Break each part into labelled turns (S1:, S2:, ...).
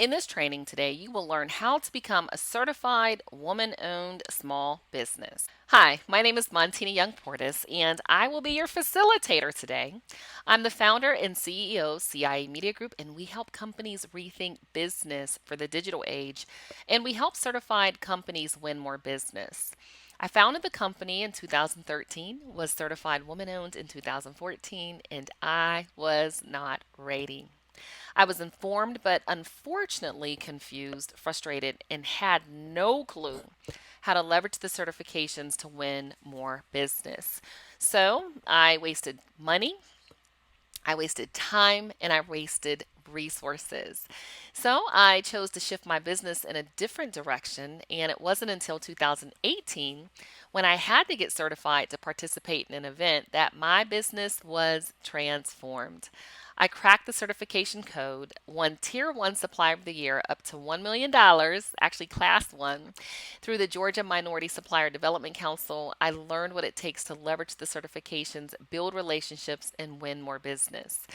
S1: In this training today, you will learn how to become a certified woman-owned small business. Hi, my name is Montina Young Portis, and I will be your facilitator today. I'm the founder and CEO of CIA Media Group, and we help companies rethink business for the digital age, and we help certified companies win more business. I founded the company in 2013, was certified woman-owned in 2014, and I was not ready. I was informed, but unfortunately confused, frustrated, and had no clue how to leverage the certifications to win more business. So I wasted money, I wasted time, and I wasted resources. So I chose to shift my business in a different direction, and it wasn't until 2018 when I had to get certified to participate in an event that my business was transformed. I cracked the certification code, won Tier 1 Supplier of the Year up to $1 million, actually Class 1, through the Georgia Minority Supplier Development Council. I learned what it takes to leverage the certifications, build relationships, and win more business.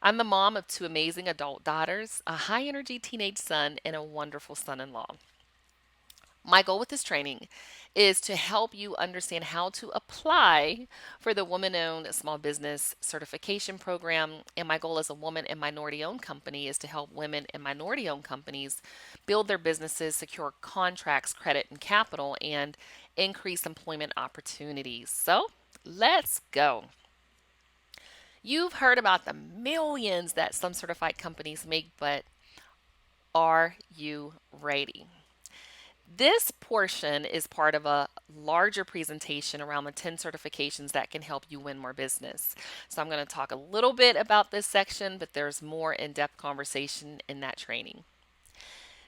S1: I'm the mom of two amazing adult daughters, a high energy teenage son, and a wonderful son in law. My goal with this training is to help you understand how to apply for the Woman Owned Small Business Certification Program. And my goal as a woman and minority owned company is to help women and minority owned companies build their businesses, secure contracts, credit, and capital, and increase employment opportunities. So let's go. You've heard about the millions that some certified companies make, but are you ready? This portion is part of a larger presentation around the 10 certifications that can help you win more business. So I'm going to talk a little bit about this section, but there's more in-depth conversation in that training.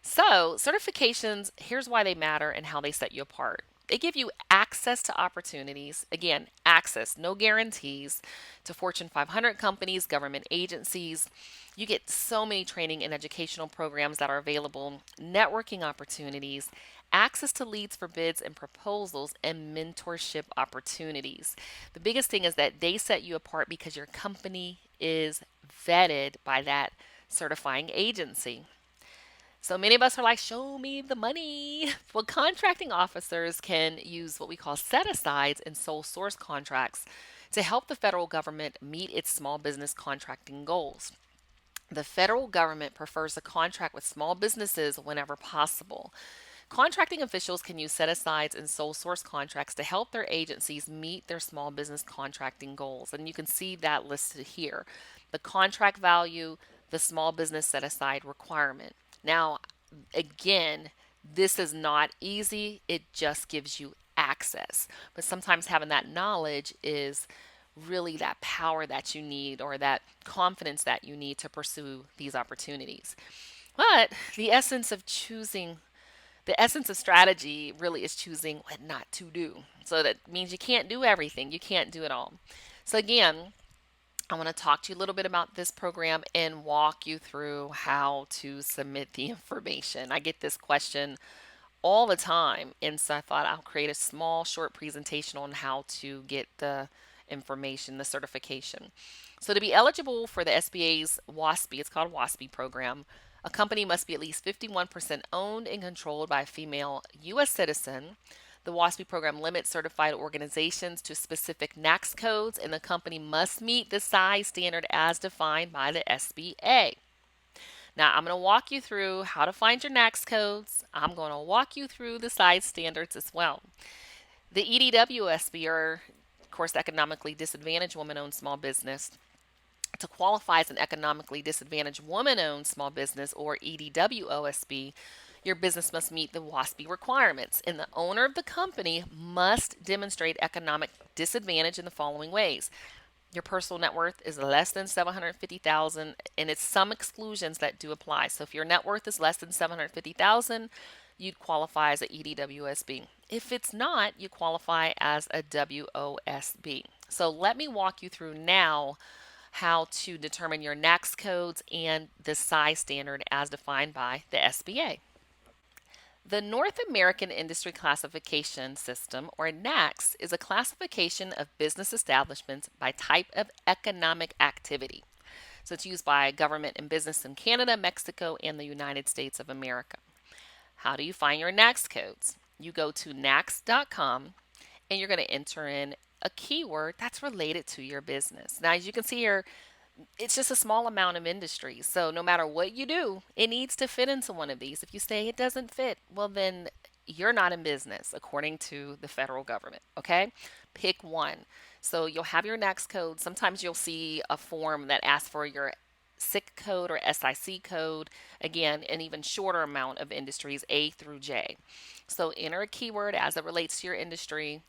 S1: So, certifications, here's why they matter and how they set you apart. They give you access to opportunities, again, access, no guarantees, to Fortune 500 companies, government agencies. You get so many training and educational programs that are available, networking opportunities, access to leads for bids and proposals, and mentorship opportunities. The biggest thing is that they set you apart because your company is vetted by that certifying agency. So many of us are like, show me the money. Well, contracting officers can use what we call set asides and sole source contracts to help the federal government meet its small business contracting goals. The federal government prefers a contract with small businesses whenever possible. Contracting officials can use set asides and sole source contracts to help their agencies meet their small business contracting goals. And you can see that listed here: the contract value, the small business set aside requirement. Now, again, this is not easy, it just gives you access. But sometimes having that knowledge is really that power that you need, or that confidence that you need to pursue these opportunities. But the essence of strategy really is choosing what not to do. So that means you can't do everything, you can't do it all. So, again, I want to talk to you a little bit about this program and walk you through how to submit the information. I get this question all the time, and so I thought I'll create a small, short presentation on how to get the information, the certification. So, to be eligible for the SBA's WASPI, it's called WASPI program, a company must be at least 51% owned and controlled by a female U.S. citizen. The WASPI program limits certified organizations to specific NAICS codes, and the company must meet the size standard as defined by the SBA. Now, I'm going to walk you through how to find your NAICS codes. I'm going to walk you through the size standards as well. The EDWSB, or of course, Economically Disadvantaged Woman-Owned Small Business. To qualify as an economically disadvantaged woman-owned small business, or EDWOSB, your business must meet the WASPI requirements, and the owner of the company must demonstrate economic disadvantage in the following ways. Your personal net worth is less than $750,000, and it's some exclusions that do apply. So if your net worth is less than $750,000, you'd qualify as a EDWSB. If it's not, you qualify as a WOSB. So let me walk you through now how to determine your NAICS codes and the size standard as defined by the SBA. The North American Industry Classification System, or NAICS, is a classification of business establishments by type of economic activity. So it's used by government and business in Canada, Mexico, and the United States of America. How do you find your NAICS codes? You go to NAICS.com and you're going to enter in a keyword that's related to your business. Now, as you can see here, it's just a small amount of industries. So no matter what you do, it needs to fit into one of these. If you say it doesn't fit, well, then you're not in business according to the federal government. Okay? Pick one. So you'll have your NAICS code. Sometimes you'll see a form that asks for your SIC code or SIC code. Again, an even shorter amount of industries, A through J. So enter a keyword as it relates to your industry.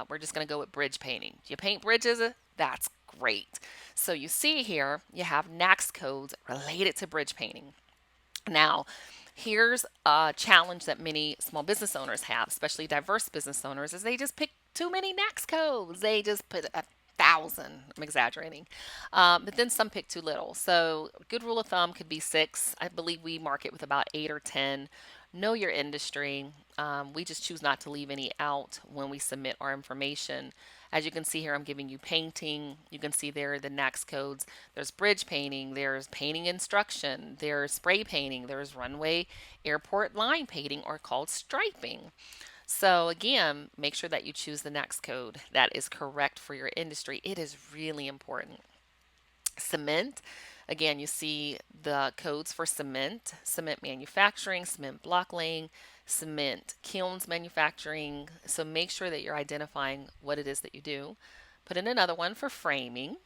S1: We're just going to go with bridge painting. Do you paint bridges? That's great. So you see here, you have NAICS codes related to bridge painting. Now, here's a challenge that many small business owners have, especially diverse business owners, is they just pick too many NAICS codes. They just put 1,000. I'm exaggerating. But then some pick too little. So a good rule of thumb could be 6. I believe we market with about 8 or 10. Know your industry. We just choose not to leave any out when we submit our information. As you can see here, I'm giving you painting. You can see there the NAICS codes. There's bridge painting, there's painting instruction, there's spray painting, there's runway airport line painting, or called striping. So again, make sure that you choose the NAICS code that is correct for your industry. It is really important. Cement. Again, you see the codes for cement, cement manufacturing, cement block laying, cement kilns manufacturing. So make sure that you're identifying what it is that you do. Put in another one for framing.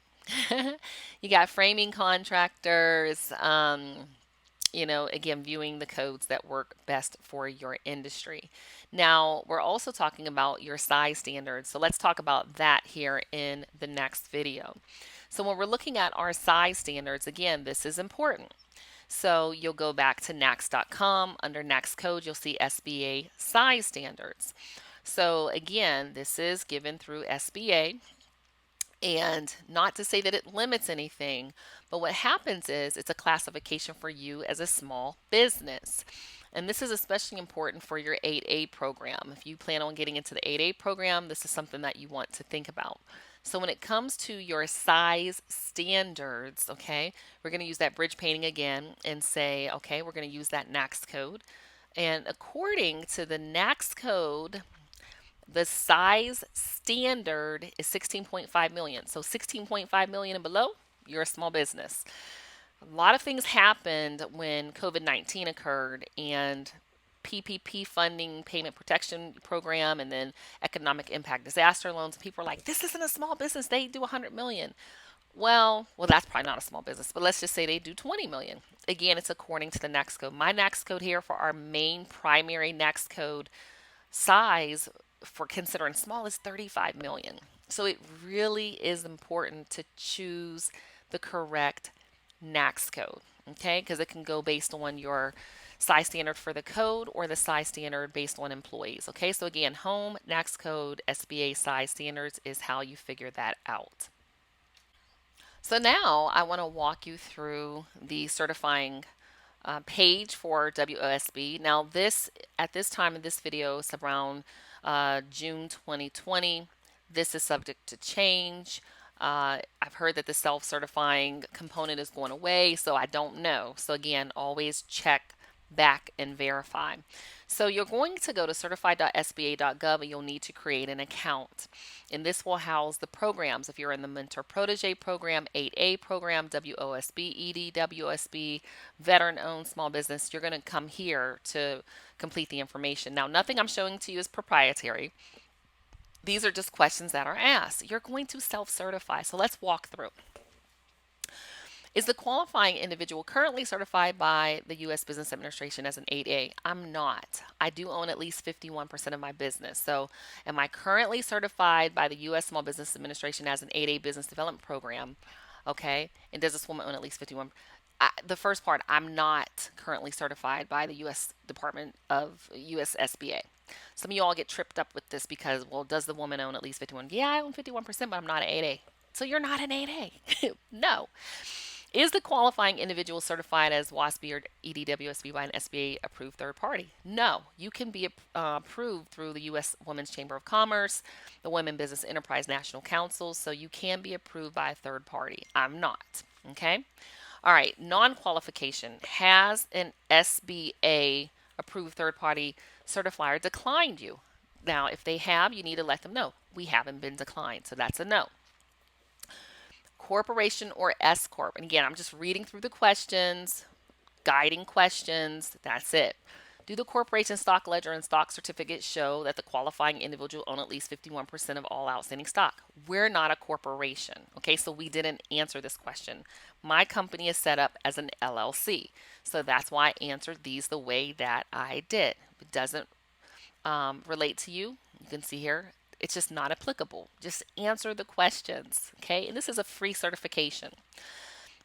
S1: You got framing contractors, again, viewing the codes that work best for your industry. Now, we're also talking about your size standards. So let's talk about that here in the next video. So when we're looking at our size standards, again, this is important. So you'll go back to NAICS.com. Under NAICS code, you'll see SBA size standards. So again, this is given through SBA. And not to say that it limits anything, but what happens is it's a classification for you as a small business. And this is especially important for your 8A program. If you plan on getting into the 8A program, this is something that you want to think about. So when it comes to your size standards, okay, we're going to use that bridge painting again and say, okay, we're going to use that NAICS code. And according to the NAICS code, the size standard is 16.5 million. So 16.5 million and below, you're a small business. A lot of things happened when COVID-19 occurred, and PPP funding, payment protection program, and then economic impact disaster loans. People are like, this isn't a small business. They do 100 million. Well, that's probably not a small business, but let's just say they do 20 million. Again, it's according to the NAICS code. My NAICS code here for our main primary NAICS code size for considering small is 35 million. So it really is important to choose the correct NAICS code, okay? Because it can go based on your size standard for the code or the size standard based on employees, okay? So again, home, NAICS code, SBA size standards is how you figure that out. So now I want to walk you through the certifying page for WASB. Now this, at this time in this video, is around June 2020. This is subject to change. I've heard that the self-certifying component is going away, so I don't know. So again, always check back and verify. So you're going to go to certified.sba.gov and you'll need to create an account. And this will house the programs. If you're in the Mentor Protege program, 8A program, WOSB, ED, WOSB, veteran-owned small business, you're going to come here to complete the information. Now, nothing I'm showing to you is proprietary. These are just questions that are asked. You're going to self-certify. So let's walk through. Is the qualifying individual currently certified by the U.S. Business Administration as an 8A? I'm not. I do own at least 51% of my business. So am I currently certified by the U.S. Small Business Administration as an 8A business development program? Okay. And does this woman own at least 51%? The first part, I'm not currently certified by the U.S. Department of U.S. SBA. Some of you all get tripped up with this because, well, does the woman own at least 51%? Yeah, I own 51%, but I'm not an 8A. So you're not an 8A. No. Is the qualifying individual certified as WASPI or EDWSB by an SBA approved third party? No. You can be approved through the U.S. Women's Chamber of Commerce, the Women Business Enterprise National Council, so you can be approved by a third party. I'm not. Okay? All right, non-qualification. Has an SBA approved third party certifier declined you? Now, if they have, you need to let them know. We haven't been declined, so that's a no. Corporation or S Corp. And again, I'm just reading through the questions, guiding questions. That's it. Do the corporation stock ledger and stock certificate show that the qualifying individual own at least 51% of all outstanding stock? We're not a corporation. Okay, so we didn't answer this question. My company is set up as an LLC. So that's why I answered these the way that I did. If it doesn't relate to you, you can see here, it's just not applicable. Just answer the questions. Okay, and this is a free certification.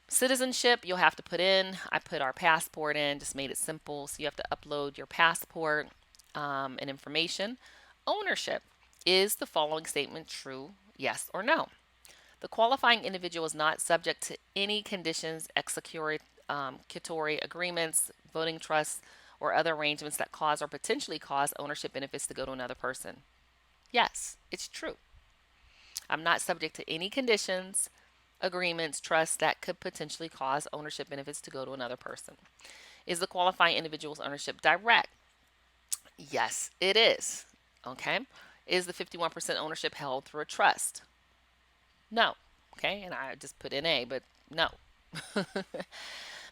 S1: Citizenship, you'll have to put in. I put our passport in, just made it simple. So you have to upload your passport and information. Ownership, is the following statement true, yes or no? The qualifying individual is not subject to any conditions, executory agreements, voting trusts, or other arrangements that cause or potentially cause ownership benefits to go to another person. Yes, it's true. I'm not subject to any conditions, agreements, trusts that could potentially cause ownership benefits to go to another person. Is the qualifying individual's ownership direct? Yes, it is. Okay. Is the 51% ownership held through a trust? No. Okay. And I just put in A, but no.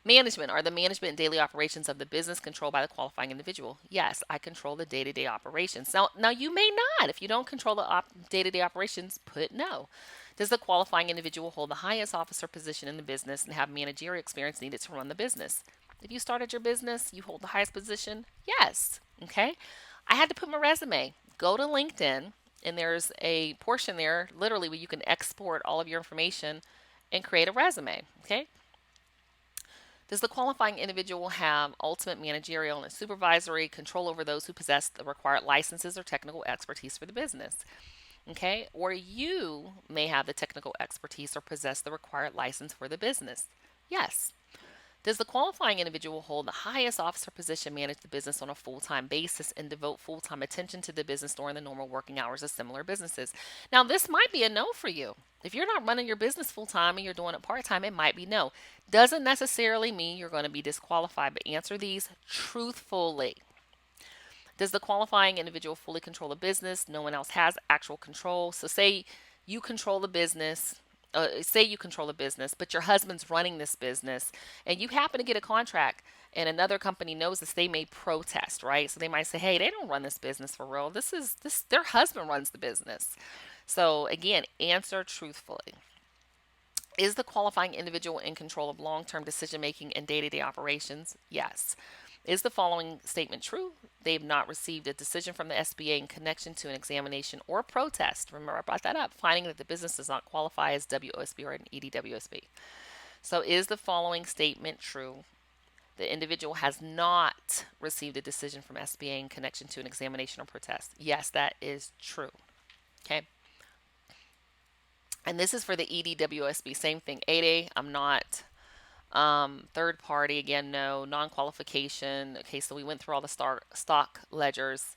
S1: Management. Are the management and daily operations of the business controlled by the qualifying individual? Yes, I control the day-to-day operations. Now you may not. If you don't control the day-to-day operations, put no. Does the qualifying individual hold the highest officer position in the business and have managerial experience needed to run the business? If you started your business, you hold the highest position? Yes. Okay. I had to put my resume. Go to LinkedIn, and there's a portion there, literally, where you can export all of your information and create a resume. Okay. Does the qualifying individual have ultimate managerial and supervisory control over those who possess the required licenses or technical expertise for the business? Okay, or you may have the technical expertise or possess the required license for the business. Yes. Does the qualifying individual hold the highest officer position, manage the business on a full-time basis, and devote full-time attention to the business during the normal working hours of similar businesses? Now, this might be a no for you. If you're not running your business full-time and you're doing it part-time, it might be no. Doesn't necessarily mean you're going to be disqualified, but answer these truthfully. Does the qualifying individual fully control the business? No one else has actual control. So say you control the business, but your husband's running this business and you happen to get a contract and another company knows this, they may protest, right? So they might say, hey, they don't run this business for real. This their husband runs the business. So again, answer truthfully. Is the qualifying individual in control of long-term decision making and day-to-day operations? Yes. Is the following statement true? They've not received a decision from the SBA in connection to an examination or protest. Remember, I brought that up, finding that the business does not qualify as WOSB or an EDWSB. So, is the following statement true? The individual has not received a decision from SBA in connection to an examination or protest. Yes, that is true. Okay. And this is for the EDWSB. Same thing. 8A, I'm not. Third party, again, no. Non-qualification. Okay, so we went through all the stock ledgers.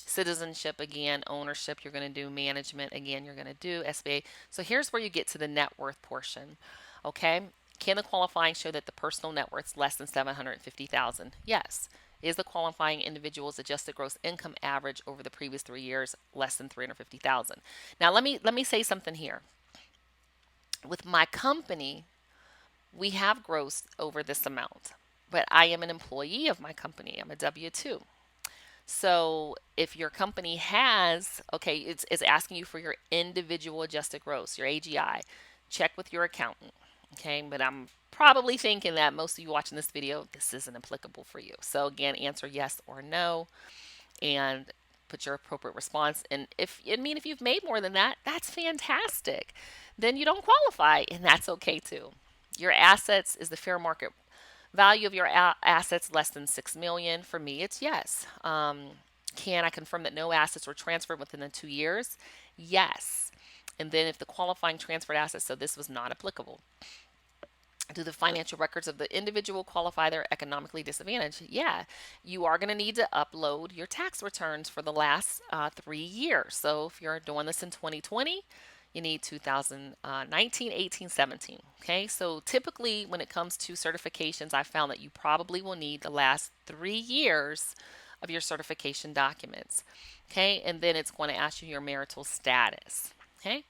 S1: Citizenship, again. Ownership, you're going to do. Management, again, you're going to do. SBA. So here's where you get to the net worth portion. Okay, can the qualifying show that the personal net worth is less than $750,000? Yes. Is the qualifying individual's adjusted gross income average over the previous 3 years less than $350,000? Now let me say something here. With my company, we have gross over this amount, but I am an employee of my company. I'm a W-2. So if your company has, okay, it's asking you for your individual adjusted gross, your AGI. Check with your accountant. Okay, but I'm probably thinking that most of you watching this video, this isn't applicable for you. So again, answer yes or no and put your appropriate response. And if you've made more than that, that's fantastic. Then you don't qualify, and that's okay too. Your assets, is the fair market value of your assets less than $6 million? For me, it's yes. Can I confirm that no assets were transferred within the 2 years? Yes. And then if the qualifying transferred assets, so this was not applicable. Do the financial records of the individual qualify they're economically disadvantaged? Yeah. You are going to need to upload your tax returns for the last 3 years. So if you're doing this in 2020, You need 2019, 18, 17. Okay, so typically when it comes to certifications, I found that you probably will need the last 3 years of your certification documents. Okay, and then it's going to ask you your marital status. Okay,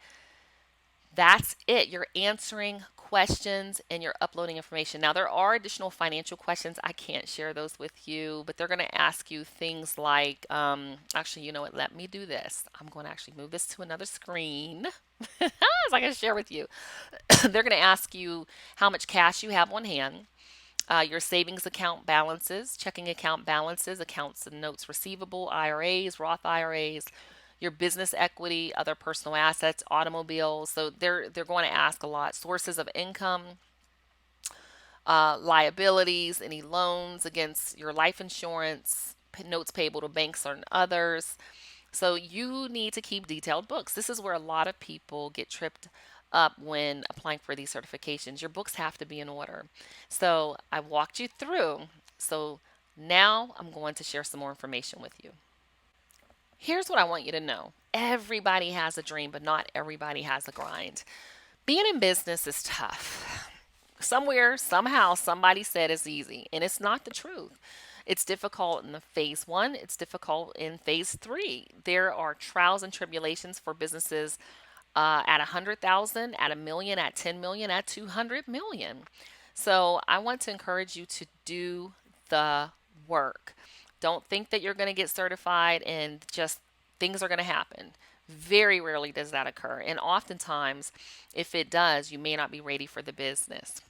S1: that's it. You're answering questions and you're uploading information. Now, there are additional financial questions. I can't share those with you, but they're going to ask you things like, actually, you know what? Let me do this. I'm going to actually move this to another screen so I can share with you. They're going to ask you how much cash you have on hand, your savings account balances, checking account balances, accounts and notes receivable, IRAs, Roth IRAs, your business equity, other personal assets, automobiles. So they're going to ask a lot. Sources of income, liabilities, any loans against your life insurance, notes payable to banks or others. So you need to keep detailed books. This is where a lot of people get tripped up when applying for these certifications. Your books have to be in order. So I walked you through. So now I'm going to share some more information with you. Here's what I want you to know. Everybody has a dream, but not everybody has a grind. Being in business is tough. Somewhere, somehow, somebody said it's easy, and it's not the truth. It's difficult in the phase one, it's difficult in phase three. There are trials and tribulations for businesses at 100,000, at a million, at 10 million, at 200 million. So I want to encourage you to do the work. Don't think that you're going to get certified and just things are going to happen. Very rarely does that occur. And oftentimes, if it does, you may not be ready for the business.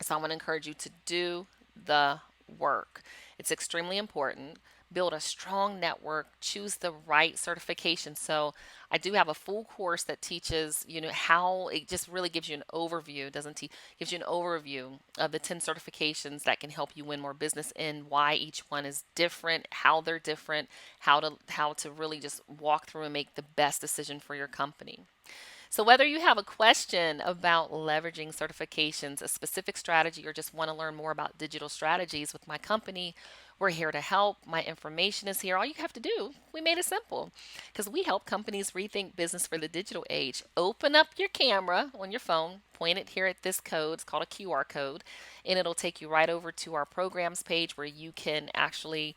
S1: So I want to encourage you to do the work. It's extremely important. Build a strong network, choose the right certification. So I do have a full course that teaches, how it just really gives you an overview. It doesn't gives you an overview of the 10 certifications that can help you win more business and why each one is different, how they're different, how to really just walk through and make the best decision for your company. So, whether you have a question about leveraging certifications, a specific strategy, or just want to learn more about digital strategies with my company, we're here to help. My information is here. All you have to do, we made it simple because we help companies rethink business for the digital age. Open up your camera on your phone, point it here at this code. It's called a QR code, and it'll take you right over to our programs page where you can actually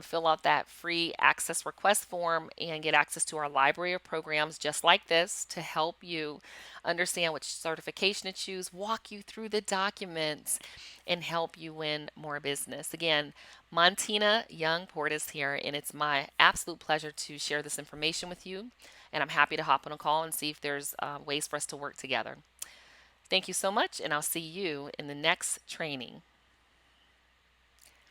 S1: fill out that free access request form and get access to our library of programs just like this to help you understand which certification to choose, walk you through the documents, and help you win more business. Again, Montina Young Portis here, and it's my absolute pleasure to share this information with you. And I'm happy to hop on a call and see if there's ways for us to work together. Thank you so much, and I'll see you in the next training.